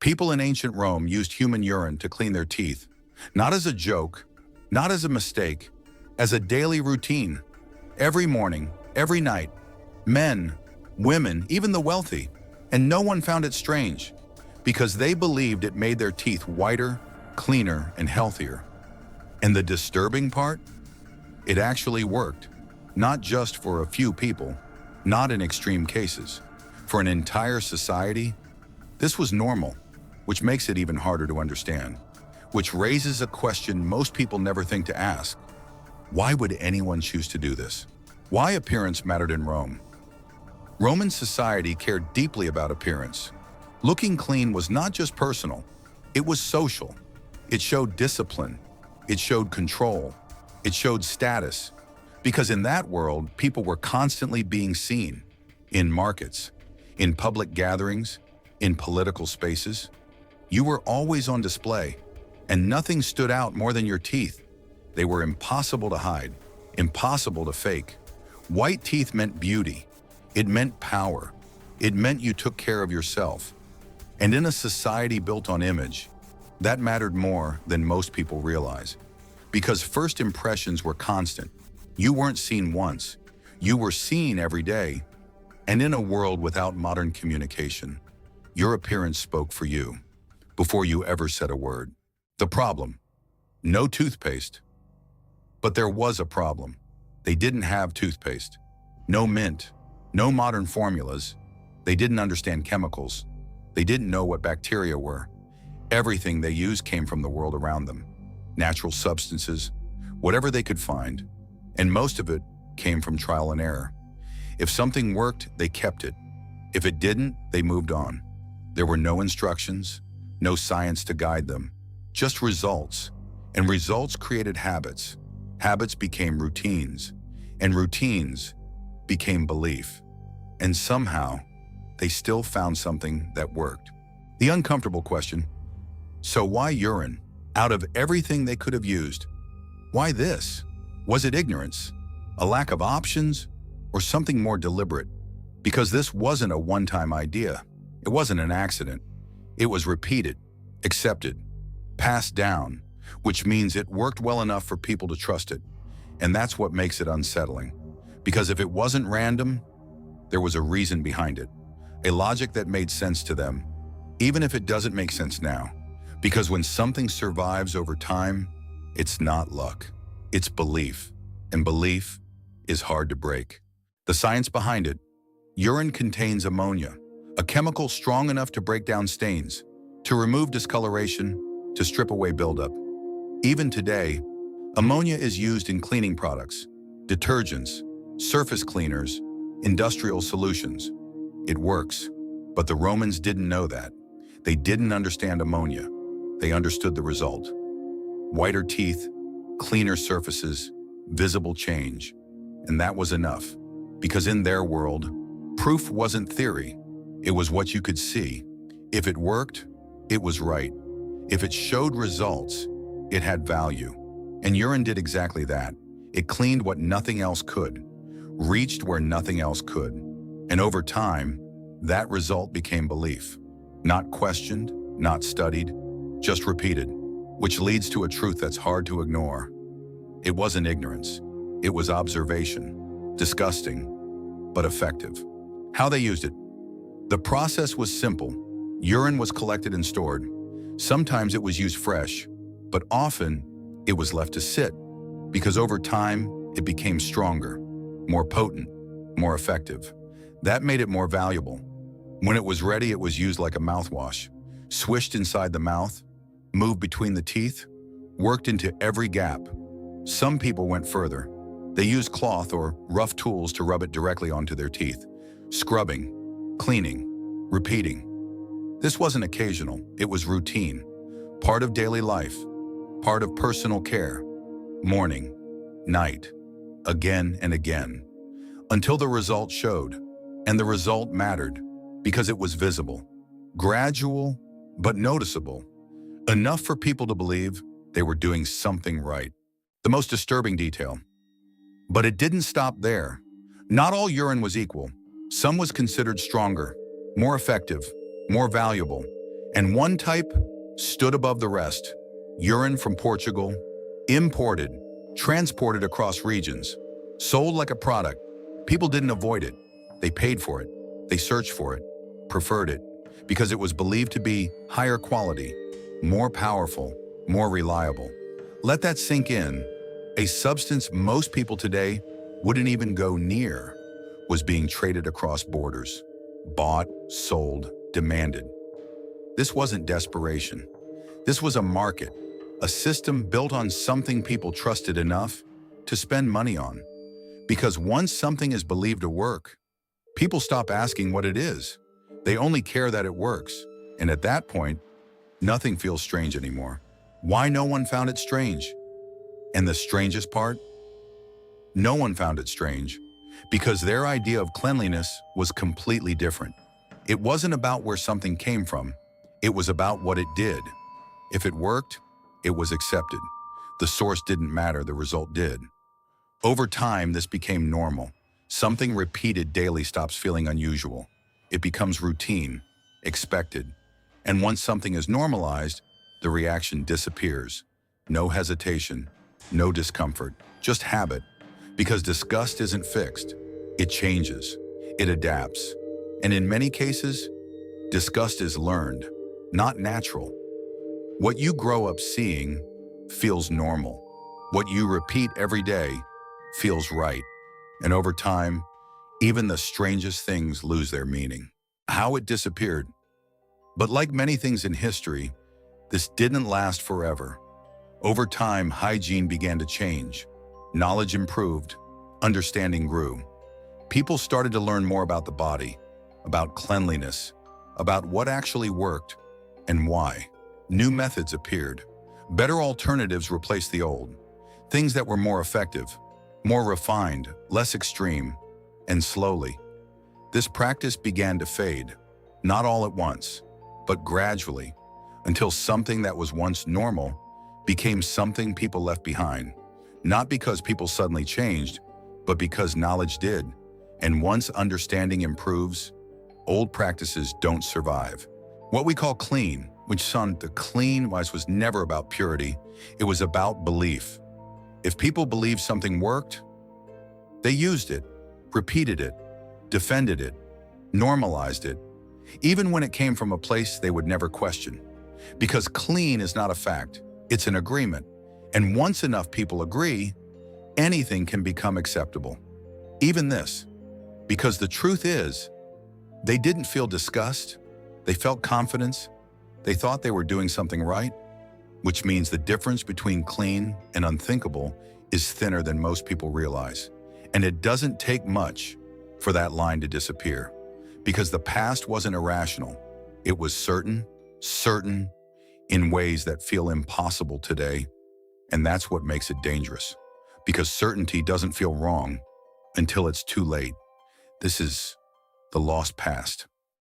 People in ancient Rome used human urine to clean their teeth, not as a joke, not as a mistake, as a daily routine. Every morning, every night, men, women, even the wealthy, and no one found it strange, because they believed it made their teeth whiter, cleaner, and healthier. And the disturbing part? It actually worked, not just for a few people, not in extreme cases. For an entire society, this was normal, which makes it even harder to understand, which raises a question most people never think to ask. Why would anyone choose to do this? Why appearance mattered in Rome? Roman society cared deeply about appearance. Looking clean was not just personal, it was social. It showed discipline, it showed control, it showed status. Because in that world, people were constantly being seen, in markets, in public gatherings, in political spaces. You were always on display, and nothing stood out more than your teeth. They were impossible to hide, impossible to fake. White teeth meant beauty. It meant power. It meant you took care of yourself. And in a society built on image, that mattered more than most people realize. Because first impressions were constant. You weren't seen once. You were seen every day. And in a world without modern communication, your appearance spoke for you before you ever said a word. The problem: no toothpaste. But there was a problem. They didn't have toothpaste. No mint. No modern formulas. They didn't understand chemicals. They didn't know what bacteria were. Everything they used came from the world around them. Natural substances, whatever they could find. And most of it came from trial and error. If something worked, they kept it. If it didn't, they moved on. There were no instructions, no science to guide them, just results. And results created habits. Habits became routines, and routines became belief. And somehow, they still found something that worked. The uncomfortable question: so why urine? Out of everything they could have used, why this? Was it ignorance, a lack of options, or something more deliberate? Because this wasn't a one-time idea. It wasn't an accident. It was repeated, accepted, passed down, which means it worked well enough for people to trust it. And that's what makes it unsettling. Because if it wasn't random, there was a reason behind it, a logic that made sense to them, even if it doesn't make sense now. Because when something survives over time, it's not luck. It's belief, and belief is hard to break. The science behind it: urine contains ammonia, a chemical strong enough to break down stains, to remove discoloration, to strip away buildup. Even today, ammonia is used in cleaning products, detergents, surface cleaners, industrial solutions. It works, but the Romans didn't know that. They didn't understand ammonia. They understood the result: whiter teeth, cleaner surfaces, visible change. And that was enough, because in their world, proof wasn't theory. It was what you could see. If it worked, it was right. If it showed results, it had value. And urine did exactly that. It cleaned what nothing else could, reached where nothing else could. And over time, that result became belief. Not questioned, not studied, just repeated. Which leads to a truth that's hard to ignore. It wasn't ignorance. It was observation. Disgusting, but effective. How they used it: the process was simple. Urine was collected and stored. Sometimes it was used fresh, but often it was left to sit, because over time it became stronger, more potent, more effective. That made it more valuable. When it was ready, it was used like a mouthwash, swished inside the mouth, moved between the teeth, worked into every gap. Some people went further. They used cloth or rough tools to rub it directly onto their teeth, scrubbing, cleaning, repeating. This wasn't occasional, it was routine, part of daily life, part of personal care, morning, night, again and again, until the result showed. And the result mattered because it was visible, gradual, but noticeable. Enough for people to believe they were doing something right. The most disturbing detail. But it didn't stop there. Not all urine was equal. Some was considered stronger, more effective, more valuable. And one type stood above the rest. Urine from Portugal, imported, transported across regions, sold like a product. People didn't avoid it. They paid for it. They searched for it, preferred it, because it was believed to be higher quality, more powerful, more reliable. Let that sink in. A substance most people today wouldn't even go near was being traded across borders, bought, sold, demanded. This wasn't desperation. This was a market, a system built on something people trusted enough to spend money on. Because once something is believed to work, people stop asking what it is. They only care that it works. And at that point, nothing feels strange anymore. Why no one found it strange? And the strangest part? No one found it strange because their idea of cleanliness was completely different. It wasn't about where something came from. It was about what it did. If it worked, it was accepted. The source didn't matter, the result did. Over time, this became normal. Something repeated daily stops feeling unusual. It becomes routine, expected. And once something is normalized, the reaction disappears. No hesitation, no discomfort, just habit. Because disgust isn't fixed. It changes. It adapts. And in many cases, disgust is learned, not natural. What you grow up seeing feels normal. What you repeat every day feels right. And over time, even the strangest things lose their meaning. How it disappeared. But like many things in history, this didn't last forever. Over time, hygiene began to change. Knowledge improved. Understanding grew. People started to learn more about the body, about cleanliness, about what actually worked and why. New methods appeared. Better alternatives replaced the old. Things that were more effective, more refined, less extreme, and slowly. This practice began to fade, not all at once, but gradually, until something that was once normal became something people left behind. Not because people suddenly changed, but because knowledge did. And once understanding improves, old practices don't survive. What we call clean, which the clean was never about purity, it was about belief. If people believed something worked, they used it, repeated it, defended it, normalized it, even when it came from a place they would never question. Because clean is not a fact, it's an agreement. And once enough people agree, anything can become acceptable. Even this. Because the truth is, they didn't feel disgust, they felt confidence, they thought they were doing something right, which means the difference between clean and unthinkable is thinner than most people realize. And it doesn't take much for that line to disappear. Because the past wasn't irrational. It was certain in ways that feel impossible today. And that's what makes it dangerous. Because certainty doesn't feel wrong until it's too late. This is the lost past.